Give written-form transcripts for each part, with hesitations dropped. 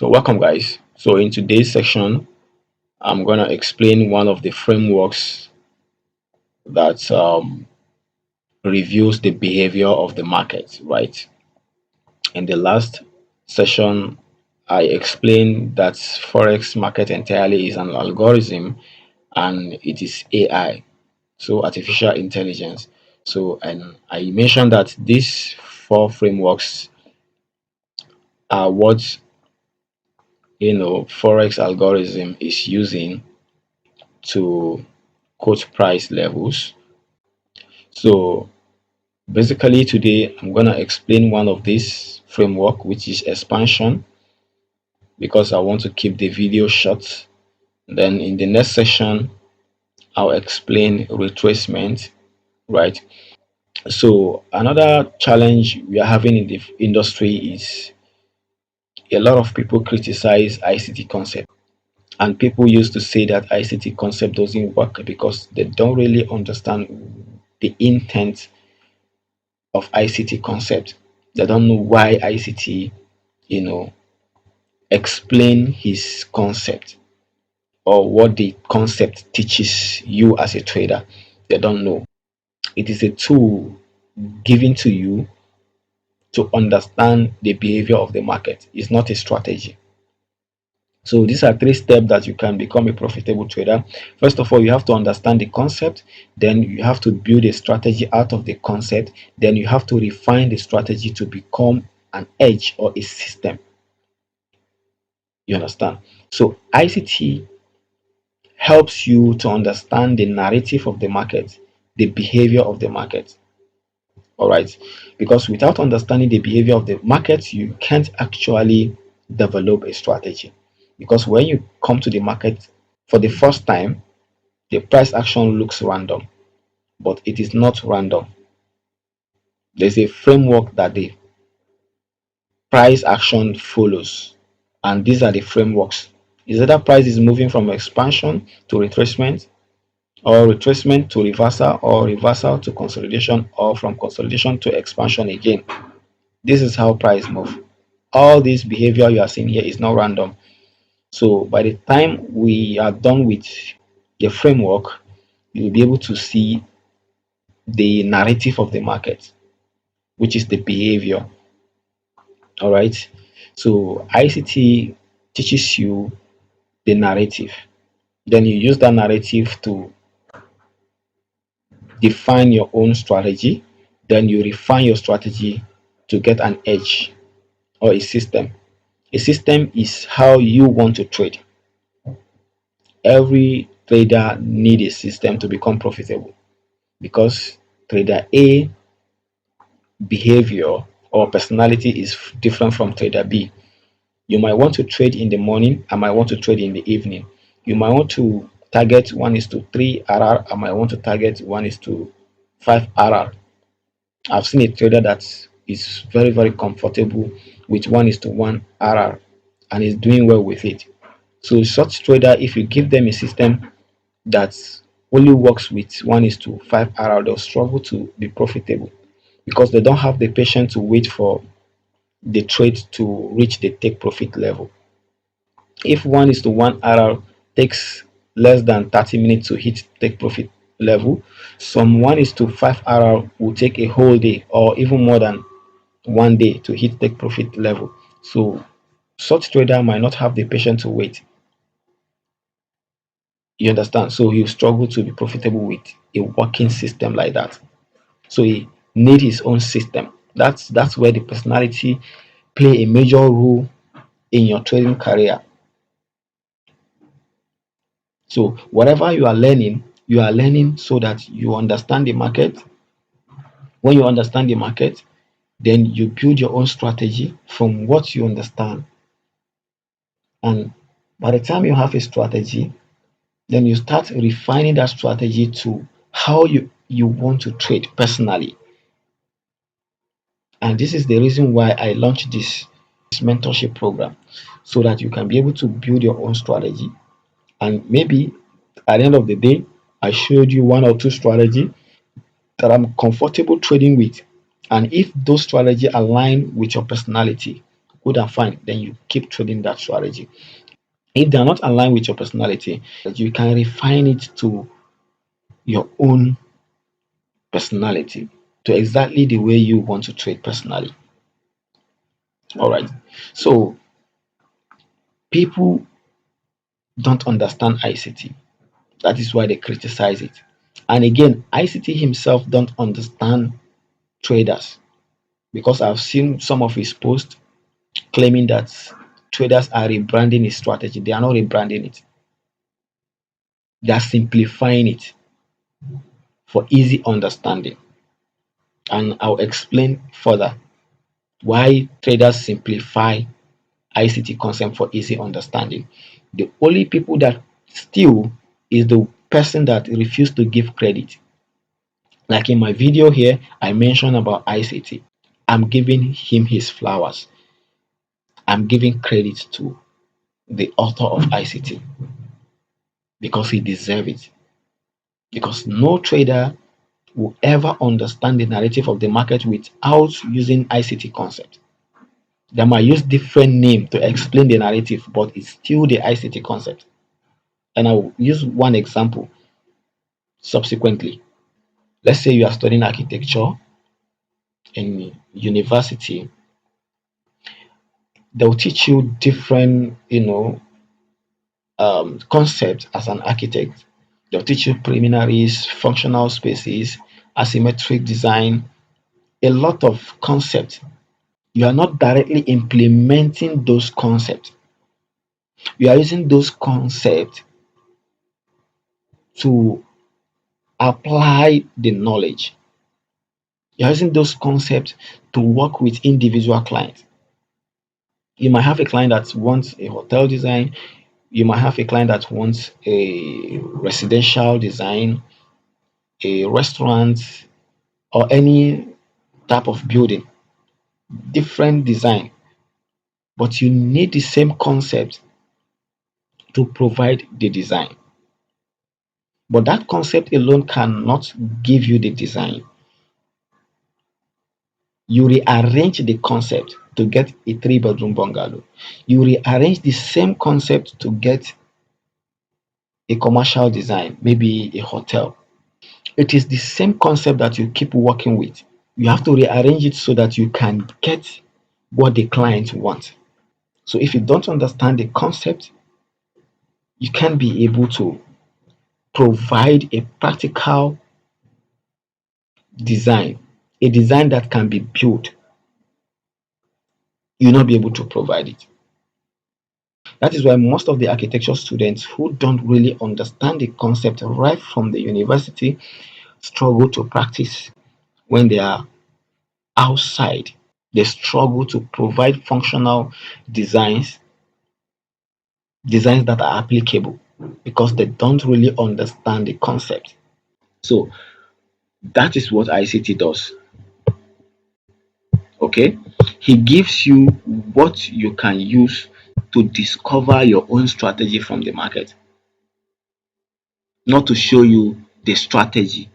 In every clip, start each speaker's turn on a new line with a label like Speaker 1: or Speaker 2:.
Speaker 1: So welcome guys. So in today's section, I'm gonna explain one of the frameworks that reviews the behavior of the market, right? In the last session, I explained that Forex market entirely is an algorithm and it is AI, so artificial intelligence. So, and I mentioned that these four frameworks are what Forex algorithm is using to quote price levels. So basically today I'm going to explain one of these framework, which is expansion, because I want to keep the video short. Then in the next session I'll explain retracement, right? So another challenge we are having in the industry is a lot of people criticize ICT concept, and people used to say that ICT concept doesn't work because they don't really understand the intent of ICT concept. They don't know why ICT, you know, explain his concept or what the concept teaches you as a trader. They don't know. It is a tool given to you to understand the behavior of the market. It's not a strategy. So these are three steps that you can become a profitable trader. First of all, you have to understand the concept. Then you have to build a strategy out of the concept. Then you have to refine the strategy to become an edge or a system. You understand? So ICT helps you to understand the narrative of the market, the behavior of the market. All right. Because without understanding the behavior of the market, you can't actually develop a strategy. Because when you come to the market for the first time, the price action looks random, but it is not random. There's a framework that the price action follows, and these are the frameworks. Is either price is moving from expansion to retracement, or retracement to reversal, or reversal to consolidation, or from consolidation to expansion again. This is how price move. All this behavior you are seeing here is not random. So by the time we are done with the framework, you'll be able to see the narrative of the market, which is the behavior. All right. So ICT teaches you the narrative. Then you use that narrative to define your own strategy. Then you refine your strategy to get an edge or a system. A system is how you want to trade. Every trader need a system to become profitable, because trader A behavior or personality is different from trader B. You might want to trade in the morning, I might want to trade in the evening. You might want to target 1:3 RR, I might want to target 1:5 RR. I've seen a trader that is very, very comfortable with 1:1 RR and is doing well with it. So such trader, if you give them a system that only works with 1:5 RR, they'll struggle to be profitable because they don't have the patience to wait for the trade to reach the take profit level. If 1:1 RR takes less than 30 minutes to hit take profit level, some 1:5 RR will take a whole day or even more than one day to hit take profit level. So such trader might not have the patience to wait. You understand? So he'll struggle to be profitable with a working system like that. So he need his own system. That's where the personality play a major role in your trading career. So whatever you are learning so that you understand the market. When you understand the market, then you build your own strategy from what you understand. And by the time you have a strategy, then you start refining that strategy to how you want to trade personally. And this is the reason why I launched this mentorship program, so that you can be able to build your own strategy. And maybe at the end of the day, I showed you one or two strategy that I'm comfortable trading with. And if those strategy align with your personality, good and fine. Then you keep trading that strategy. If they are not aligned with your personality, you can refine it to your own personality, to exactly the way you want to trade personally. All right. So people don't understand ICT. That is why they criticize it. And again, ICT himself don't understand traders, because I've seen some of his posts claiming that traders are rebranding his strategy. They are not rebranding it. They are simplifying it for easy understanding. And I'll explain further why traders simplify ICT concept for easy understanding. The only people that steal is the person that refused to give credit. Like in my video here, I mentioned about ICT. I'm giving him his flowers. I'm giving credit to the author of ICT because he deserves it. Because no trader will ever understand the narrative of the market without using ICT concept. They might use different name to explain the narrative, but it's still the ICT concept. And I'll use one example subsequently. Let's say you are studying architecture in university. They'll teach you different, concepts as an architect. They'll teach you preliminaries, functional spaces, asymmetric design, a lot of concepts. You are not directly implementing those concepts. You are using those concepts to apply the knowledge. You're using those concepts to work with individual clients. You might have a client that wants a hotel design, you might have a client that wants a residential design, a restaurant, or any type of building, different design, but you need the same concept to provide the design. But that concept alone cannot give you the design. You rearrange the concept to get a three-bedroom bungalow. You rearrange the same concept to get a commercial design, maybe a hotel. It is the same concept that you keep working with. You have to rearrange it so that you can get what the client wants. So if you don't understand the concept, you can't be able to provide a practical design, a design that can be built. You'll not be able to provide it. That is why most of the architecture students who don't really understand the concept right from the university struggle to practice when they are outside. They struggle to provide functional designs, designs that are applicable because they don't really understand the concept. So that is what ICT does. Okay, he gives you what you can use to discover your own strategy from the market, not to show you the strategy.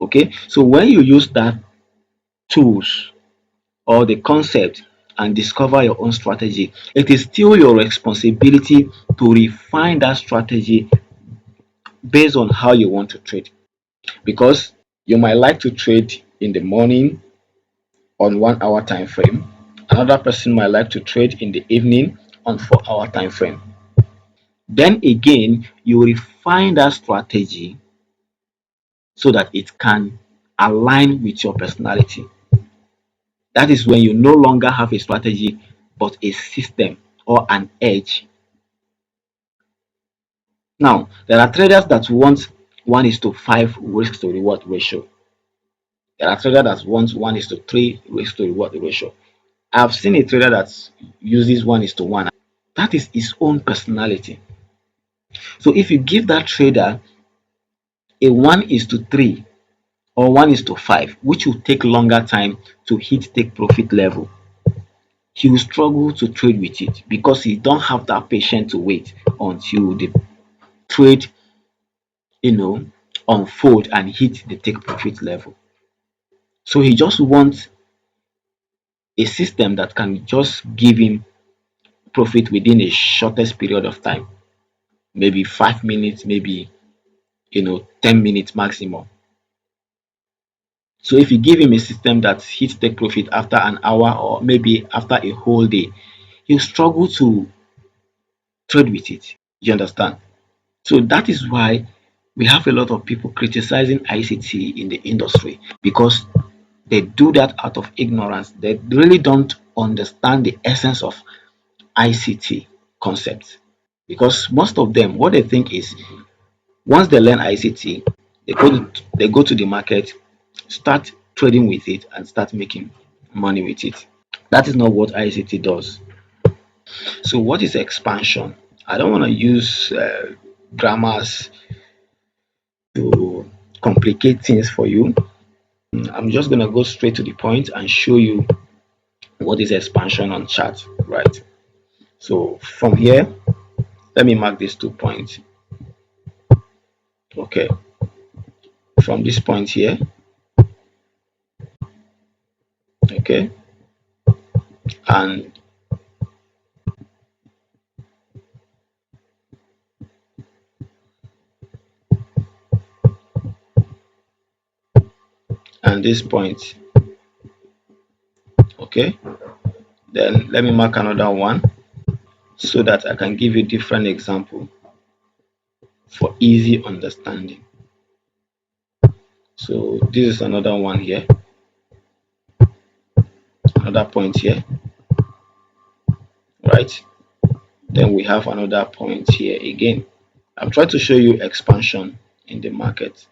Speaker 1: Okay, so when you use that tools or the concept and discover your own strategy, it is still your responsibility to refine that strategy based on how you want to trade. Because you might like to trade in the morning on 1 hour time frame, another person might like to trade in the evening on 4 hour time frame. Then again, you refine that strategy so that it can align with your personality. That is when you no longer have a strategy but a system or an edge. Now, there are traders that want 1:5 risk to reward ratio. There are traders that want 1:3 risk to reward ratio. I've seen a trader that uses 1:1. That is his own personality. So if you give that trader a 1:3 or 1:5, which will take longer time to hit take profit level, he will struggle to trade with it because he don't have that patience to wait until the trade, you know, unfold and hit the take profit level. So he just wants a system that can just give him profit within a shortest period of time, maybe 5 minutes, maybe 10 minutes maximum. So if you give him a system that hits take profit after an hour or maybe after a whole day, he'll struggle to trade with it. You understand? So that is why we have a lot of people criticizing ICT in the industry, because they do that out of ignorance. They really don't understand the essence of ICT concepts. Because most of them, what they think is, once they learn ICT, they go to the market, start trading with it, and start making money with it. That is not what ICT does. So, what is expansion? I don't want to use grammars to complicate things for you. I'm just going to go straight to the point and show you what is expansion on chart, right? So, from here, let me mark these 2 points. Okay, from this point here, okay, and this point, okay. Then let me mark another one so that I can give you different example for easy understanding. So this is another one here, another point here, right? Then we have another point here again. I'm trying to show you expansion in the market.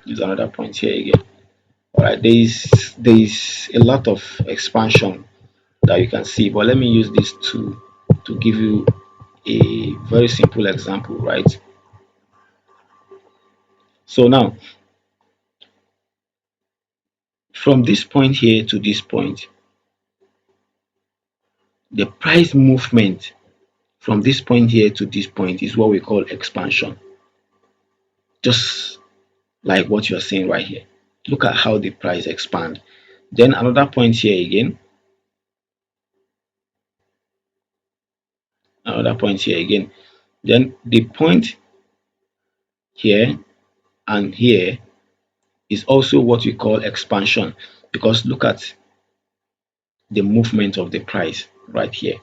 Speaker 1: There's another point here again. All right, there is a lot of expansion that you can see, but let me use these two to give you a very simple example, right? So now, from this point here to this point, the price movement from this point here to this point is what we call expansion. Just like what you're seeing right here. Look at how the price expand. Then another point here again, another point here again. Then the point here and here is also what we call expansion, because look at the movement of the price right here.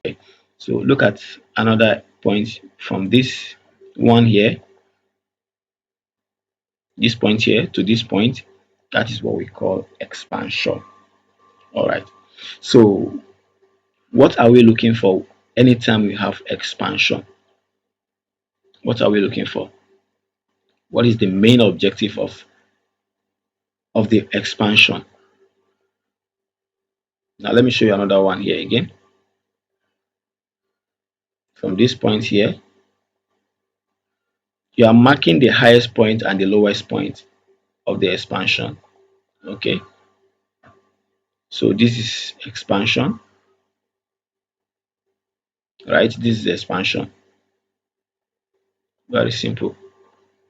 Speaker 1: Okay. So look at another point from this one here, this point here to this point. That is what we call expansion. All right. So what are we looking for anytime we have expansion? What are we looking for? What is the main objective of the expansion? Now let me show you another one here again. From this point here, you are marking the highest point and the lowest point of the expansion. Okay, so this is expansion, right? This is expansion. Very simple.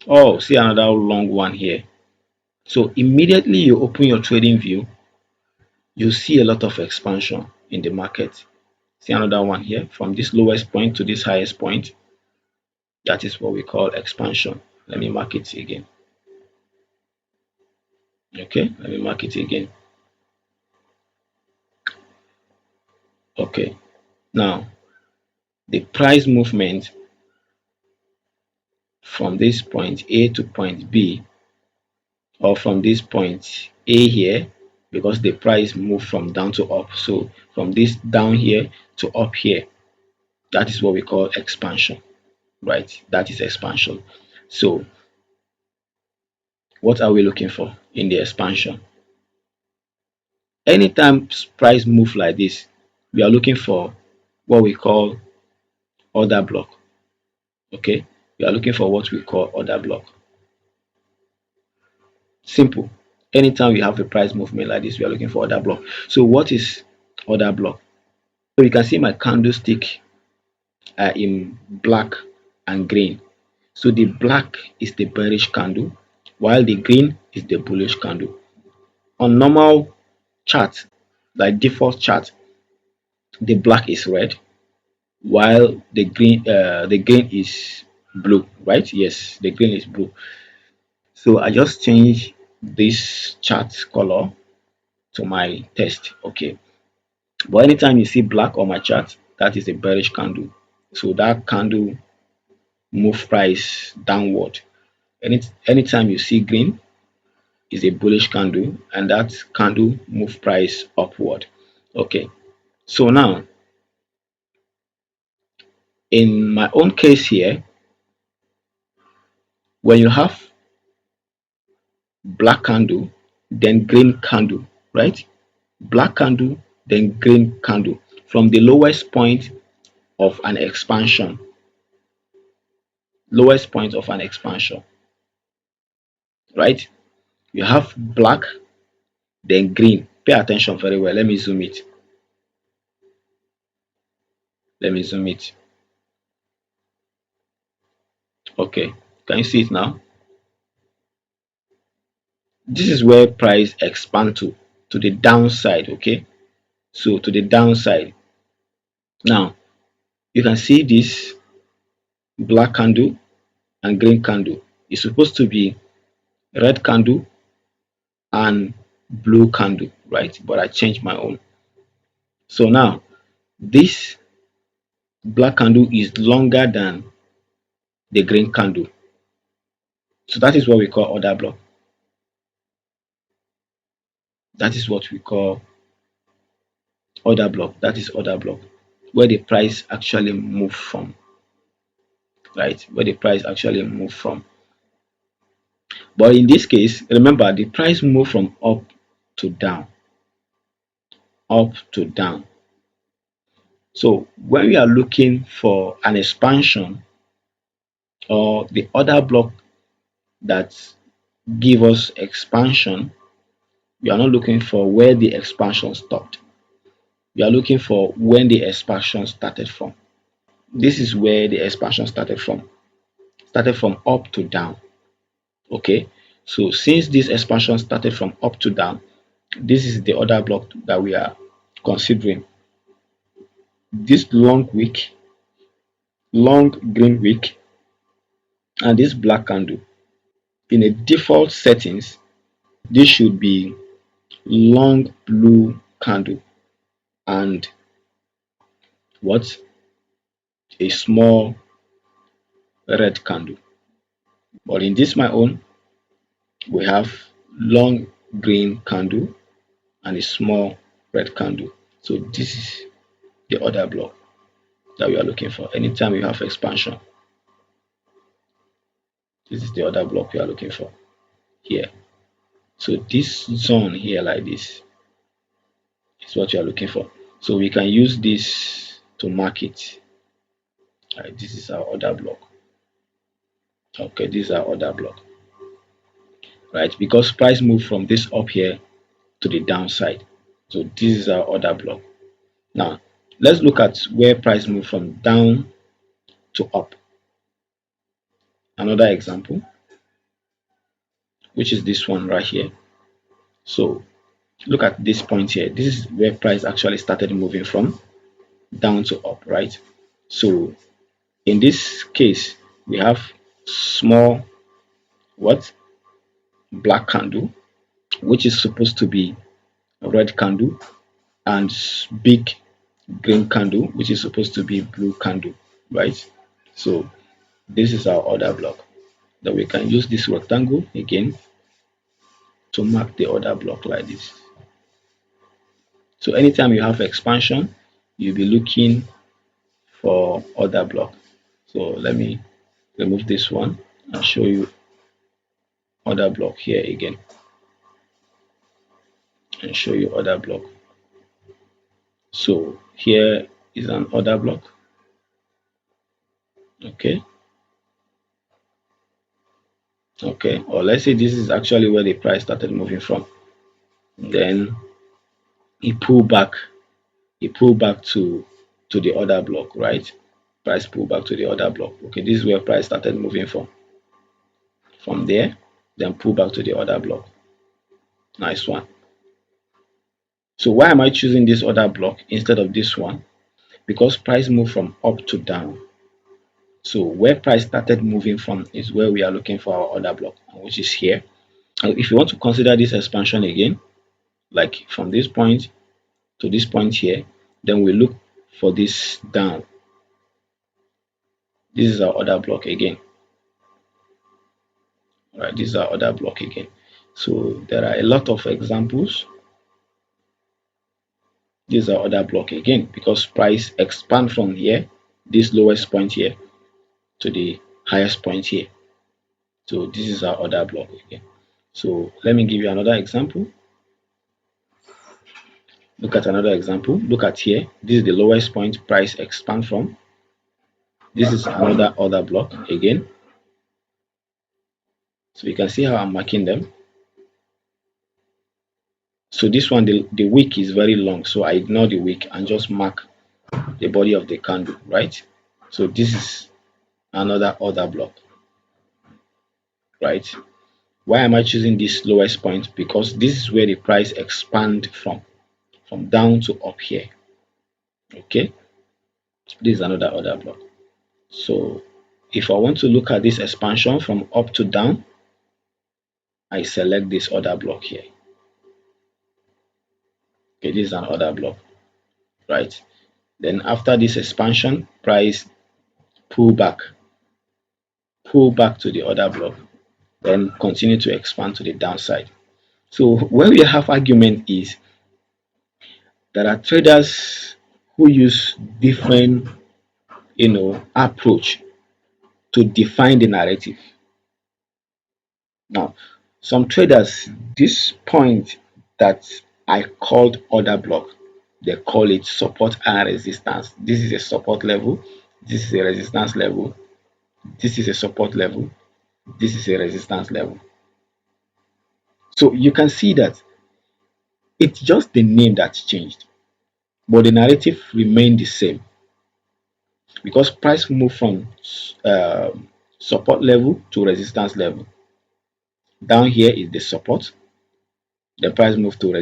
Speaker 1: Oh, see another long one here. So immediately you open your trading view, you see a lot of expansion in the market. See another one here from this lowest point to this highest point. That is what we call expansion. Let me mark it again. Okay, let me mark it again. Okay, now the price movement from this point A to point B, or from this point A here, because the price moved from down to up, so from this down here to up here, that is what we call expansion, right? That is expansion. So what are we looking for in the expansion? Anytime price move like this, we are looking for what we call order block. Okay, we are looking for what we call order block. Simple. Anytime we have a price movement like this, we are looking for order block. So what is order block? So you can see my candlestick are in black and green. So the black is the bearish candle, while the green is the bullish candle. On normal chart, like default chart, the black is red while the green is blue, right? Yes, the green is blue. So I just change this chart color to my text. Okay, but anytime you see black on my chart, that is a bearish candle. So that candle move price downward. Anytime you see green is a bullish candle, and that candle move price upward. Okay, so now in my own case here, when you have black candle, then green candle, right? Black candle, then green candle from the lowest point of an expansion, right? You have black, then green. Pay attention very well. Let me zoom it. Let me zoom it. Okay, can you see it now? This is where price expand to the downside. Okay, so to the downside. Now you can see this black candle and green candle is supposed to be red candle and blue candle, right? But I changed my own. So now this black candle is longer than the green candle. So that is what we call order block. That is what we call order block. That is order block, where the price actually move from, right? Where the price actually move from. But in this case, remember the price move from up to down, up to down. So when we are looking for an expansion or the order block that give us expansion, we are not looking for where the expansion stopped. We are looking for when the expansion started from. This is where the expansion started from. Started from up to down. Okay. So since this expansion started from up to down, this is the order block that we are considering. This long green wick, and this black candle. In a default settings, this should be long blue candle and what, a small red candle. But in this my own, we have long green candle and a small red candle. So this is the order block that we are looking for. Anytime you have expansion, this is the order block we are looking for here. So this zone here like this is what you are looking for. So we can use this to mark it. Right, this is our order block. Okay, this is our order block. Right, because price moved from this up here to the downside. So this is our order block. Now let's look at where price moved from down to up. Another example, which is this one right here. So look at this point here. This is where price actually started moving from down to up, right? So in this case, we have small what, black candle, which is supposed to be a red candle, and big green candle, which is supposed to be blue candle, right? So this is our order block. That we can use this rectangle again to mark the order block like this. So anytime you have expansion, you'll be looking for order block. So let me remove this one and show you order block here again, and show you order block. So here is an order block. Okay, or let's say this is actually where the price started moving from. Then it pulled back, to the order block, right? Price pull back to the order block. Okay, this is where price started moving from there, then pull back to the order block. Nice one. So why am I choosing this other block instead of this one? Because price moved from up to down. So where price started moving from is where we are looking for our other block, which is here. And if you want to consider this expansion again, like from this point to this point here, then we look for this down. This is our other block again. All right, this is our other block again. So there are a lot of examples. This is our other block again because price expand from here, this lowest point here, to the highest point here. So this is our other block again. So let me give you another example. Look at another example. Look at here. This is the lowest point price expand from. This is another other block again. So you can see how I'm marking them. So this one, the wick is very long. So I ignore the wick and just mark the body of the candle, right? So this is another other block, right? Why am I choosing this lowest point? Because this is where the price expand from down to up here. Okay, this is another other block. So if I want to look at this expansion from up to down, I select this other block here. Okay, this is another block, right? Then after this expansion, price pull back, to the other block, then continue to expand to the downside. So where we have argument is there are traders who use different, approach to define the narrative. Now, some traders, this point that I called order block, they call it support and resistance. This is a support level, this is a resistance level, this is a support level, this is a resistance level. So you can see that it's just the name that changed, but the narrative remained the same because price moved from support level to resistance level. Down here is the support, the price moved to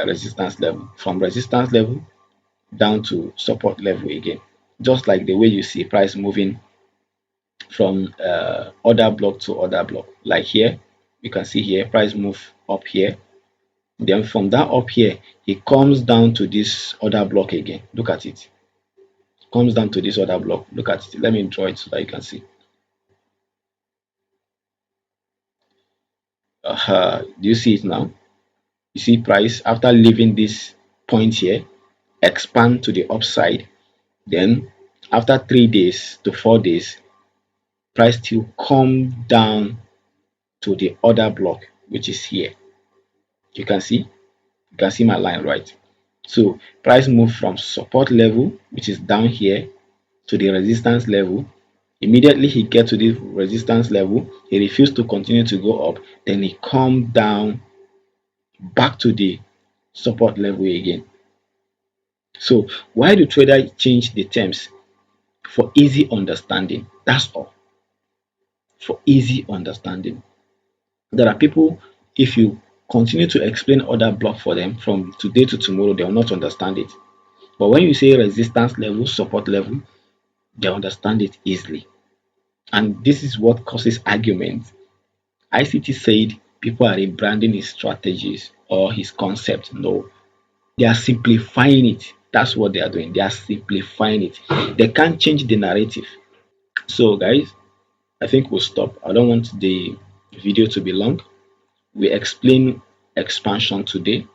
Speaker 1: resistance level. From resistance level down to support level again. Just like the way you see price moving from order block to order block. Like here, you can see here price move up here. Then from that up here, it comes down to this other block again. Look at it. Comes down to this other block. Look at it. Let me draw it so that you can see. Do you see it now? You see price after leaving this point here, expand to the upside. Then after 3 days to 4 days, price still come down to the other block, which is here. You can see my line, right? So price move from support level, which is down here, to the resistance level. Immediately he get to the resistance level, he refused to continue to go up, then he come down back to the support level again. So why do traders change the terms? For easy understanding, that's all. For easy understanding, there are people, if you continue to explain other block for them from today to tomorrow, they will not understand it. But when you say resistance level, support level, they understand it easily. And this is what causes arguments. ICT said people are rebranding his strategies or his concept. No, they are simplifying it. That's what they are doing. They are simplifying it. They can't change the narrative. So, guys, I think we'll stop. I don't want the video to be long. We explain expansion today.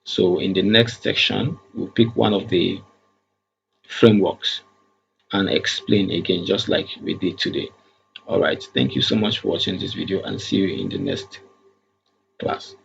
Speaker 1: So, in the next section, we'll pick one of the frameworks and explain again, just like we did today. All right. Thank you so much for watching this video and see you in the next class.